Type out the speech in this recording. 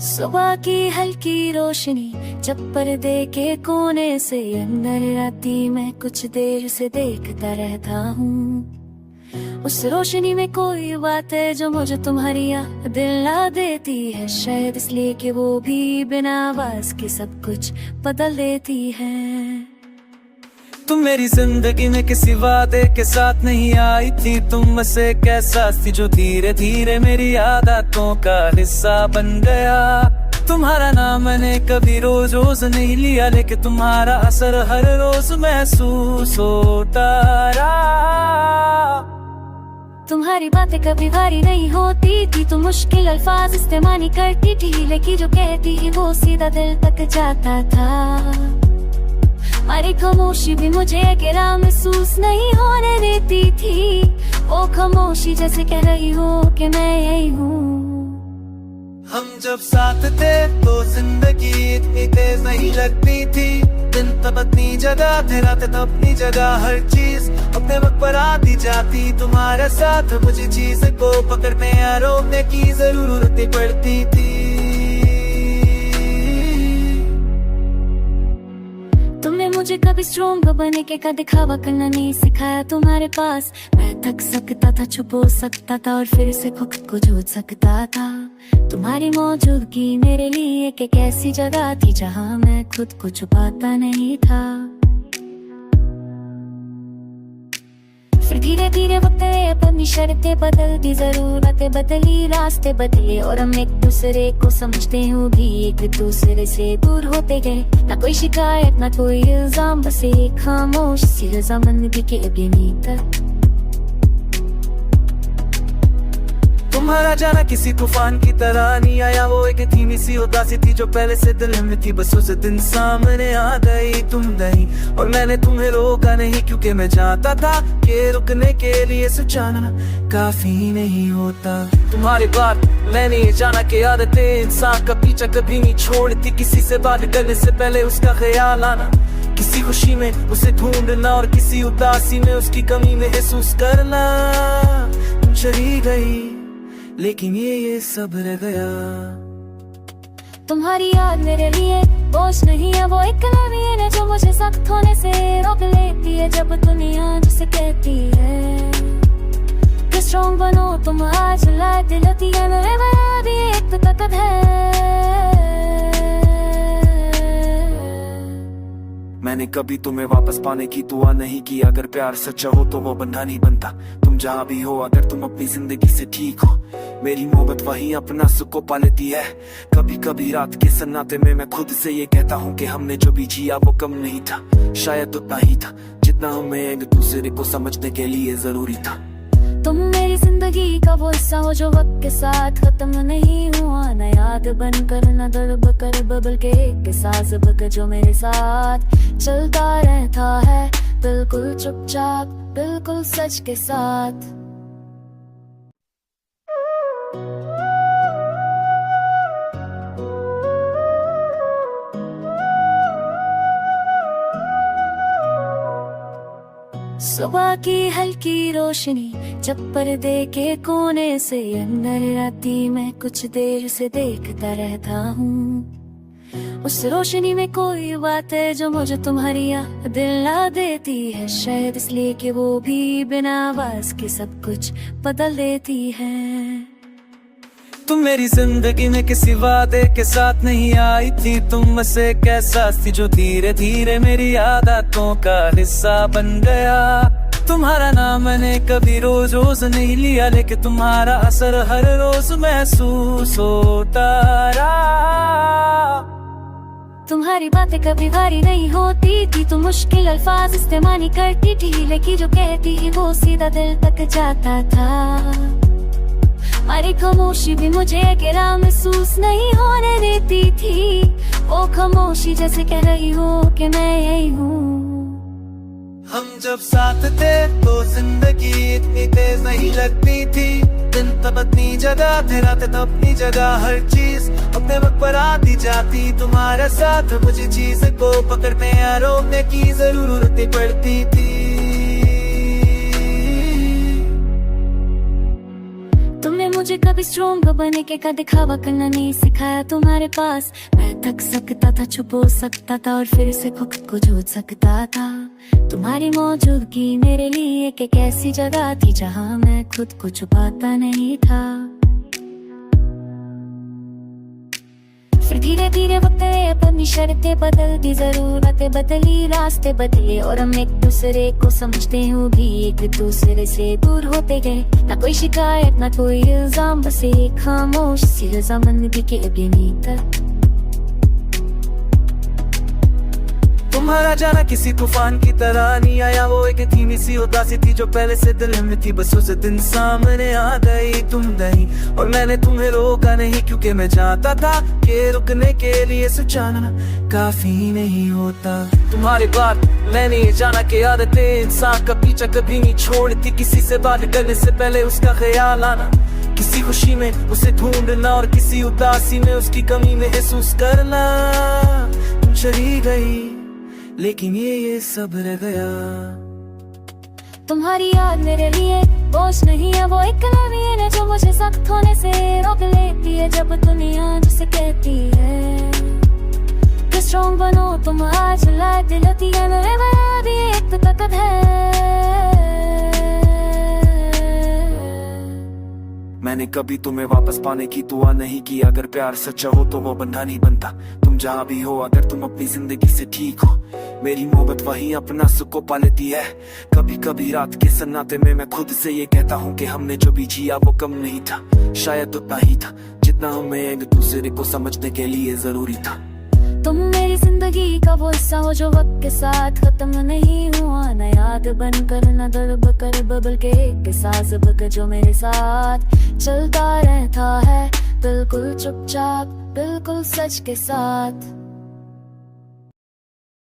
सुबह की हल्की रोशनी जब पर्दे के कोने से अंदर आती, मैं कुछ देर से देखता रहता हूँ। उस रोशनी में कोई बात है जो मुझे तुम्हारी याद दिला देती है, शायद इसलिए कि वो भी बिना आवाज के सब कुछ बदल देती है। तुम मेरी जिंदगी में किसी वादे के साथ नहीं आई थी, तुम बस एक एहसास थी जो धीरे धीरे मेरी आदतों का हिस्सा बन गया। तुम्हारा नाम मैंने कभी रोज रोज नहीं लिया, लेकिन तुम्हारा असर हर रोज महसूस होता रहा। तुम्हारी बातें कभी भारी नहीं होती थी, तुम मुश्किल अल्फाज इस्तेमाल करती थी, लेकिन जो कहती वो सीधा दिल तक जाता था। हमारी खामोशी भी मुझे अकेला महसूस नहीं होने देती थी, वो खामोशी जैसे कह रही हो कि मैं यही हूँ। हम जब साथ थे तो जिंदगी इतनी तेज नहीं लगती थी, दिन तब अपनी जगह थे, रात तब अपनी जगह, हर चीज अपने वक्त पर आती जाती। तुम्हारे साथ मुझे चीज को पकड़ने या रोकने की जरूरत पड़ती थी। तुमने मुझे कभी स्ट्रॉन्ग बनने के का दिखावा करना नहीं सिखाया। तुम्हारे पास मैं थक सकता था, छुप हो सकता था और फिर से खुद को झूठ सकता था। तुम्हारी मौजूदगी मेरे लिए एक ऐसी जगह थी जहाँ मैं खुद को छुपाता नहीं था। फिर धीरे धीरे वक्त अपनी शर्तें बदलती, जरूरतें बदली, रास्ते बदले और हम एक दूसरे को समझते हुए भी एक दूसरे से दूर होते गए। ना कोई शिकायत ना कोई इल्जाम, बस एक खामोश सी रजामंदी के अभी तक। तुम्हारा जाना किसी तूफान की तरह नहीं आया, वो एक धीमी सी उदासी थी जो पहले से दिल में थी, बस उस दिन सामने आ गई तुम नहीं। और मैंने तुम्हें रोका नहीं क्योंकि मैं जानता था कि रुकने के लिए सिर्फ जाना काफी नहीं होता। तुम्हारे बाद मैंने ये जाना कि आदतें इंसान का पीछा कभी नहीं छोड़ती, किसी से बात करने से पहले उसका ख्याल आना, किसी खुशी में उसे ढूंढना और किसी उदासी में उसकी कमी महसूस करना। तुम चली गई लेकिन ये सब रह गया। तुम्हारी याद मेरे लिए बोझ नहीं है, वो एक नमी है जो मुझे सख्त होने से रोक लेती है। जब दुनिया जिसे कहती है कि स्ट्रॉन्ग बनो तुम, आज ला दिलती है मेरे भी एक ताकत है। मैंने कभी तुम्हें वापस पाने की दुआ नहीं की, अगर प्यार सच्चा हो तो वो बंधा नहीं बनता। तुम जहाँ भी हो, अगर तुम अपनी जिंदगी से ठीक हो, मेरी मोहब्बत वहीं अपना सुख को पा लेती है। कभी कभी रात के सन्नाटे में मैं खुद से ये कहता हूँ कि हमने जो भी जिया वो कम नहीं था, शायद उतना ही था जितना हमें एक दूसरे को समझने के लिए जरूरी था। तुम मेरी जिंदगी का वो हिस्सा हो जो वक्त के साथ खत्म नहीं हुआ, न याद बनकर न दर्द कर बबल के एक साथ बक जो मेरे साथ चलता रहता है, बिल्कुल चुपचाप बिल्कुल सच के साथ। सुबह की हल्की रोशनी जब पर्दे के कोने से अंदर आती, मैं कुछ देर से देखता रहता हूँ। उस रोशनी में कोई बात है जो मुझे तुम्हारी याद दिला देती है, शायद इसलिए कि वो भी बिना आवाज के सब कुछ बदल देती है। तुम मेरी जिंदगी में किसी वादे के साथ नहीं आई थी, तुम बस एक एहसास थी जो धीरे धीरे मेरी आदतों का हिस्सा बन गया। तुम्हारा नाम मैंने कभी रोज रोज नहीं लिया, लेकिन तुम्हारा असर हर रोज महसूस होता रहा। तुम्हारी बातें कभी भारी नहीं होती थी, तुम मुश्किल अल्फाज इस्तेमाल करती थी, लेकिन जो कहती वो सीधा दिल तक जाता था। हमारी खामोशी भी मुझे अकेला महसूस नहीं होने देती थी, वो खामोशी जैसे कह रही हो कि मैं यही हूँ। हम जब साथ थे तो जिंदगी इतनी तेज नहीं लगती थी। दिन तब अपनी जगह थे, रात तब अपनी जगह, हर चीज अपने वक्त पर आती जाती। तुम्हारे साथ मुझे चीज को पकड़ने या रोकने की जरूरत नहीं पड़ती थी। तुमने मुझे कभी स्ट्रॉन्ग बनने के का दिखावा करना नहीं सिखाया। तुम्हारे पास मैं थक सकता था, छुप हो सकता था और फिर से खुद को झूठ सकता था। तुम्हारी मौजूदगी मेरे लिए एक ऐसी जगह थी जहां मैं खुद को छुपाता नहीं था। फिर धीरे धीरे वक्त अपनी शर्तें बदलती, जरूरतें बदली, रास्ते बदले और हम एक दूसरे को समझते हुए भी एक दूसरे से दूर होते गए। ना कोई शिकायत ना कोई इल्जाम, बस एक खामोश सी रजामंदी के अभी तक। तुम्हारा जाना किसी तूफान की तरह नहीं आया, वो एक धीमी सी उदासी थी जो पहले से दिल में थी। बस उस दिन सामने आ गई तुम नहीं, और मैंने तुम्हें रोका नहीं क्योंकि मैं जानता था कि रुकने के लिए सिर्फ जाना काफी नहीं होता। तुम्हारे बाद मैंने ये जाना कि आदतें इंसान का पीछा कभी नहीं छोड़ती। किसी से बात करने से पहले उसका ख्याल आना, किसी खुशी में उसे ढूंढना और किसी उदासी में उसकी कमी महसूस करना। तुम चली गई लेकिन ये सब रह गया। तुम्हारी याद मेरे लिए बोझ नहीं है, वो एक नमी है जो मुझे सख्त होने से रोक लेती है। जब दुनिया जिसे कहती है कि स्ट्रॉन्ग बनो तुम, आज लायक दिलती है मेरे बना भी एक ताकत है। मैंने कभी तुम्हें वापस पाने की दुआ नहीं की। अगर प्यार सच्चा हो तो वो बंधा नहीं बनता। तुम जहाँ भी हो, अगर तुम अपनी जिंदगी से ठीक हो, मेरी मोहब्बत वही अपना सुख को पा लेती है। कभी कभी रात के सन्नाटे में मैं खुद से ये कहता हूँ कि हमने जो भी जिया वो कम नहीं था, शायद उतना ही था जितना हमें एक दूसरे को समझने के लिए जरूरी था। तुम मेरी जिंदगी का वो हिस्सा हो जो वक्त के साथ खत्म नहीं हुआ, न याद बनकर न दर्द कर बबल के एक साथ बक जो मेरे साथ चलता रहता है, बिल्कुल चुपचाप बिल्कुल सच के साथ।